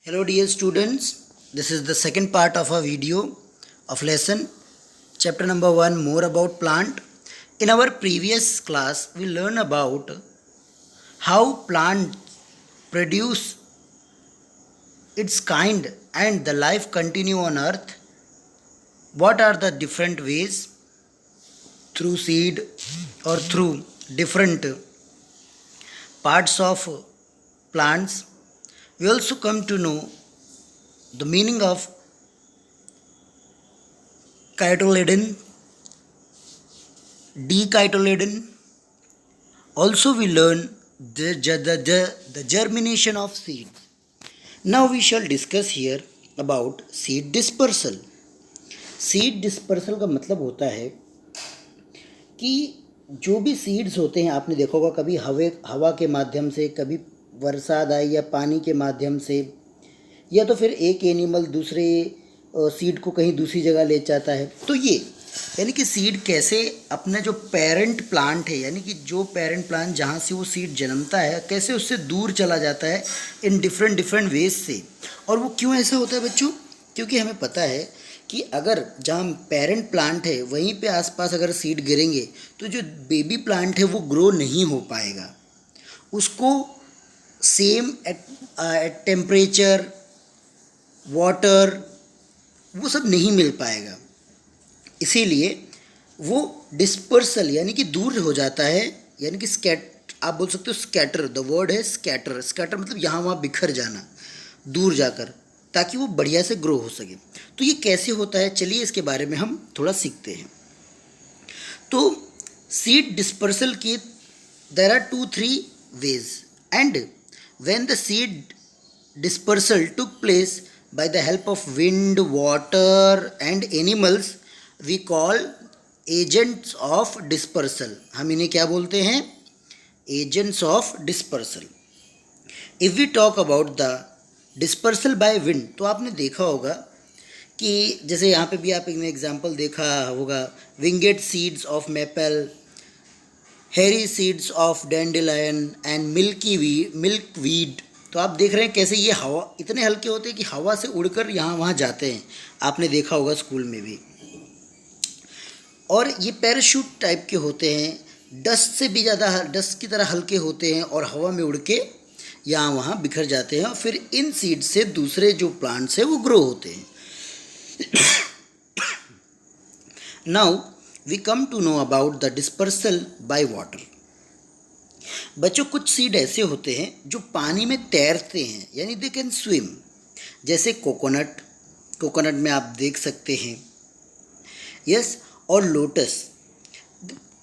Hello dear students, this is the second part of our video of lesson chapter number 1 more about plant. In our previous class we learned about how plants produce its kind and the life continue on earth. What are the different ways through seed or through different parts of plants. We also come to know the meaning of cotyledon, dicotyledon. Also, we learn the germination of seeds. Now, we shall discuss here about seed dispersal. Seed dispersal का मतलब होता है कि जो भी seeds होते हैं, आपने देखा होगा कभी हवा के माध्यम से, कभी बरसात आई या पानी के माध्यम से, या तो फिर एक एनिमल दूसरे सीड को कहीं दूसरी जगह ले जाता है। तो ये यानी कि सीड कैसे अपना जो पेरेंट प्लांट है, यानी कि जो पेरेंट प्लांट जहाँ से वो सीड जन्मता है, कैसे उससे दूर चला जाता है इन डिफरेंट वेज से। और वो क्यों ऐसा होता है बच्चों? क्योंकि हमें पता है कि अगर जहाँ पेरेंट प्लांट है वहीं पे आसपास अगर सीड गिरेंगे तो जो बेबी प्लांट है वो ग्रो नहीं हो पाएगा, उसको सेम एट टेम्परेचर, वाटर, वो सब नहीं मिल पाएगा। इसीलिए वो डिस्पर्सल यानी कि दूर हो जाता है, यानी कि आप बोल सकते हो स्कैटर, द वर्ड है स्कैटर। स्कैटर मतलब यहाँ वहाँ बिखर जाना, दूर जाकर, ताकि वो बढ़िया से ग्रो हो सके। तो ये कैसे होता है, चलिए इसके बारे में हम थोड़ा सीखते हैं। तो सीड डिस्पर्सल के there are 2-3 ways, and when the seed dispersal took place by the help of wind, water and animals, we call agents of dispersal. हम इन्हें क्या बोलते हैं? Agents of dispersal. If we talk about the dispersal by wind, तो आपने देखा होगा कि जैसे यहाँ पे भी आप एक एग्जाम्पल देखा होगा, विंगेड सीड्स ऑफ मेपल, हेरी seeds of dandelion and milk weed. तो आप देख रहे हैं कैसे ये हवा इतने हल्के होते हैं कि हवा से उड़कर यहाँ वहाँ जाते हैं, आपने देखा होगा स्कूल में भी। और ये पैराशूट टाइप के होते हैं, डस्ट से भी ज़्यादा डस्ट की तरह हल्के होते हैं और हवा में उड़ के यहाँ वहाँ बिखर जाते हैं, और फिर इन सीड से दूसरे जो प्लांट्स हैं वो ग्रो होते हैं। Now we come to know about the dispersal by water. बच्चों, कुछ सीड ऐसे होते हैं जो पानी में तैरते हैं, यानी दे कैन स्विम, जैसे कोकोनट में आप देख सकते हैं, यस, और लोटस।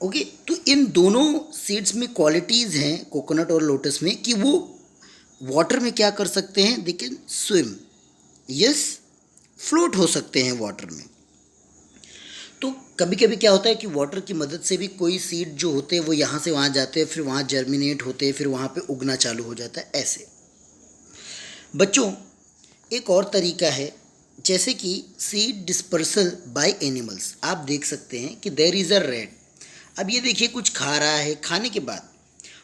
ओके, तो इन दोनों सीड्स में क्वालिटीज़ हैं, कोकोनट और लोटस में, कि वो वाटर में क्या कर सकते हैं, they can swim, yes, float हो सकते हैं वाटर में। तो कभी कभी क्या होता है कि वाटर की मदद से भी कोई सीड जो होते हैं वो यहाँ से वहाँ जाते हैं, फिर वहाँ जर्मिनेट होते हैं, फिर वहाँ पे उगना चालू हो जाता है। ऐसे बच्चों, एक और तरीका है, जैसे कि सीड डिस्पर्सल बाय एनिमल्स। आप देख सकते हैं कि देयर इज़ अ रैट। अब ये देखिए कुछ खा रहा है, खाने के बाद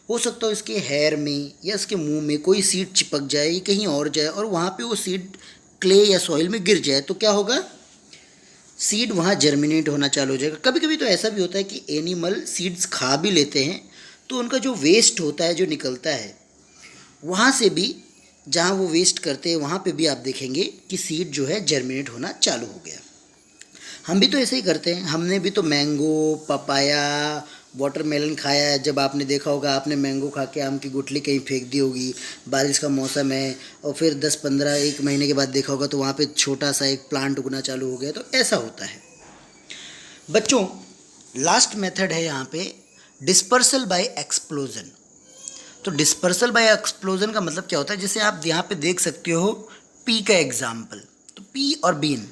हो सकता है इसके हेयर में या इसके मुंह में कोई सीड चिपक जाए या कहीं और जाए, और वहाँ पे वो सीड क्ले या सॉइल में गिर जाए, तो क्या होगा, सीड वहाँ जर्मिनेट होना चालू हो जाएगा। कभी कभी तो ऐसा भी होता है कि एनिमल सीड्स खा भी लेते हैं, तो उनका जो वेस्ट होता है, जो निकलता है, वहाँ से भी, जहाँ वो वेस्ट करते हैं वहाँ पे भी आप देखेंगे कि सीड जो है जर्मिनेट होना चालू हो गया। हम भी तो ऐसे ही करते हैं। हमने भी तो मैंगो, पपाया, वाटरमेलन खाया है। जब आपने देखा होगा, आपने मैंगो खा के आम की गुठली कहीं फेंक दी होगी, बारिश का मौसम है, और फिर 10-15 एक महीने के बाद देखा होगा तो वहाँ पे छोटा सा एक प्लांट उगना चालू हो गया। तो ऐसा होता है बच्चों। लास्ट मेथड है यहाँ पे डिस्पर्सल बाय एक्सप्लोजन। तो डिस्पर्सल बाय एक्सप्लोजन का मतलब क्या होता है, जैसे आप यहाँ पे देख सकते हो पी का एग्जाम्पल। तो पी और बीन,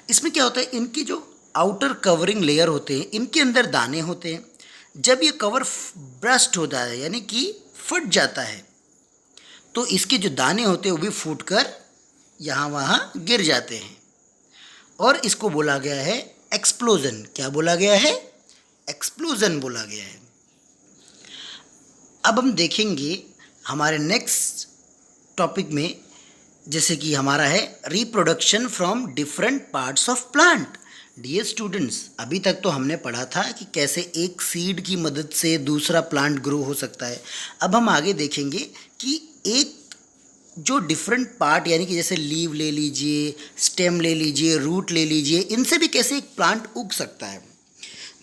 इसमें क्या होता है, इनकी जो आउटर कवरिंग लेयर होते हैं, इनके अंदर दाने होते हैं। जब ये कवर ब्रस्ट होता है, यानी कि फट जाता है, तो इसके जो दाने होते हैं वो भी फूट कर यहाँ वहाँ गिर जाते हैं, और इसको बोला गया है एक्सप्लोजन। क्या बोला गया है? एक्सप्लोजन बोला गया है। अब हम देखेंगे हमारे नेक्स्ट टॉपिक में जैसे कि हमारा है reproduction from different parts of plant. Dear students, अभी तक तो हमने पढ़ा था कि कैसे एक सीड की मदद से दूसरा प्लांट ग्रो हो सकता है। अब हम आगे देखेंगे कि एक जो डिफरेंट पार्ट यानी कि जैसे लीव ले लीजिए, स्टेम ले लीजिए, रूट ले लीजिए, इनसे भी कैसे एक प्लांट उग सकता है।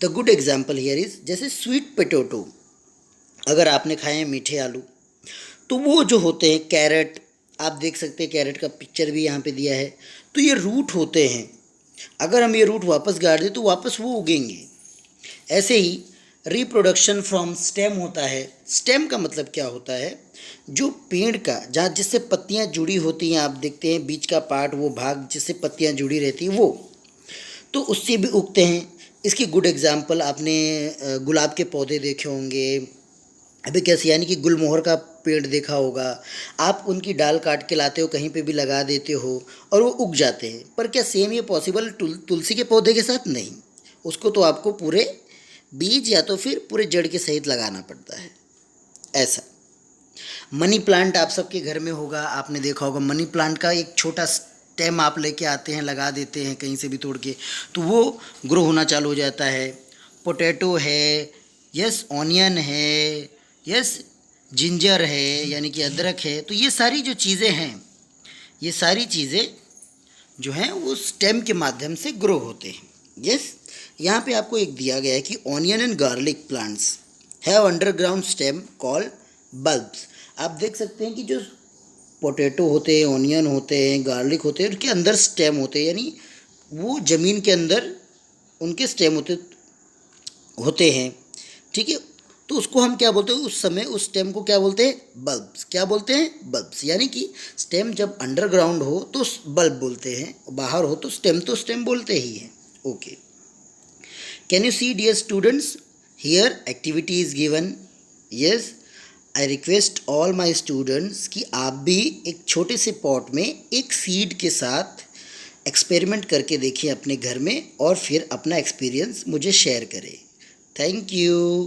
The good example here is जैसे स्वीट पोटैटो, अगर आपने खाए हैं मीठे आलू, तो वो जो होते हैं, कैरेट, आप देख सकते हैं कैरेट का पिक्चर भी यहाँ पे दिया है, तो ये रूट होते हैं। अगर हम ये रूट वापस गाड़ दें तो वापस वो उगेंगे। ऐसे ही रिप्रोडक्शन फ्रॉम स्टेम होता है। स्टेम का मतलब क्या होता है, जो पेड़ का जहाँ जिससे पत्तियाँ जुड़ी होती हैं, आप देखते हैं बीच का पार्ट, वो भाग जिससे पत्तियाँ जुड़ी रहती हैं, वो तो उससे भी उगते हैं। इसकी गुड एग्जांपल आपने गुलाब के पौधे देखे होंगे, अभी कैसे यानी कि गुलमोहर का पेड़ देखा होगा। आप उनकी डाल काट के लाते हो, कहीं पे भी लगा देते हो और वो उग जाते हैं। पर क्या सेम ये पॉसिबल तुलसी के पौधे के साथ? नहीं, उसको तो आपको पूरे बीज या तो फिर पूरे जड़ के सहित लगाना पड़ता है। ऐसा मनी प्लांट आप सबके घर में होगा, आपने देखा होगा। मनी प्लांट का एक छोटा स्टेम आप लेके आते हैं, लगा देते हैं कहीं से भी तोड़ के, तो वो ग्रो होना चालू हो जाता है। पोटैटो है, यस, ऑनियन है, यस, जिंजर है यानी कि अदरक है। तो ये सारी जो चीज़ें हैं, ये सारी चीज़ें जो हैं वो स्टेम के माध्यम से ग्रो होते हैं। यस, यहाँ पे आपको एक दिया गया है कि onion and garlic plants have underground stem called bulbs. आप देख सकते हैं कि जो पोटैटो होते हैं, ऑनियन होते हैं, गार्लिक होते हैं, उनके अंदर स्टेम होते हैं, यानी वो ज़मीन के अंदर उनके स्टेम होते हैं। ठीक है, तो उसको हम क्या बोलते हैं, उस समय उस स्टेम को क्या बोलते हैं? बल्ब्स। क्या बोलते हैं? बल्ब्स। यानी कि स्टेम जब अंडरग्राउंड हो तो बल्ब बोलते हैं, बाहर हो तो स्टेम बोलते ही हैं। Okay, can you see dear students, here activity is given. Yes, I request all my students कि आप भी एक छोटे से पॉट में एक सीड के साथ एक्सपेरिमेंट करके देखिए अपने घर में, और फिर अपना एक्सपीरियंस मुझे शेयर करें। Thank you.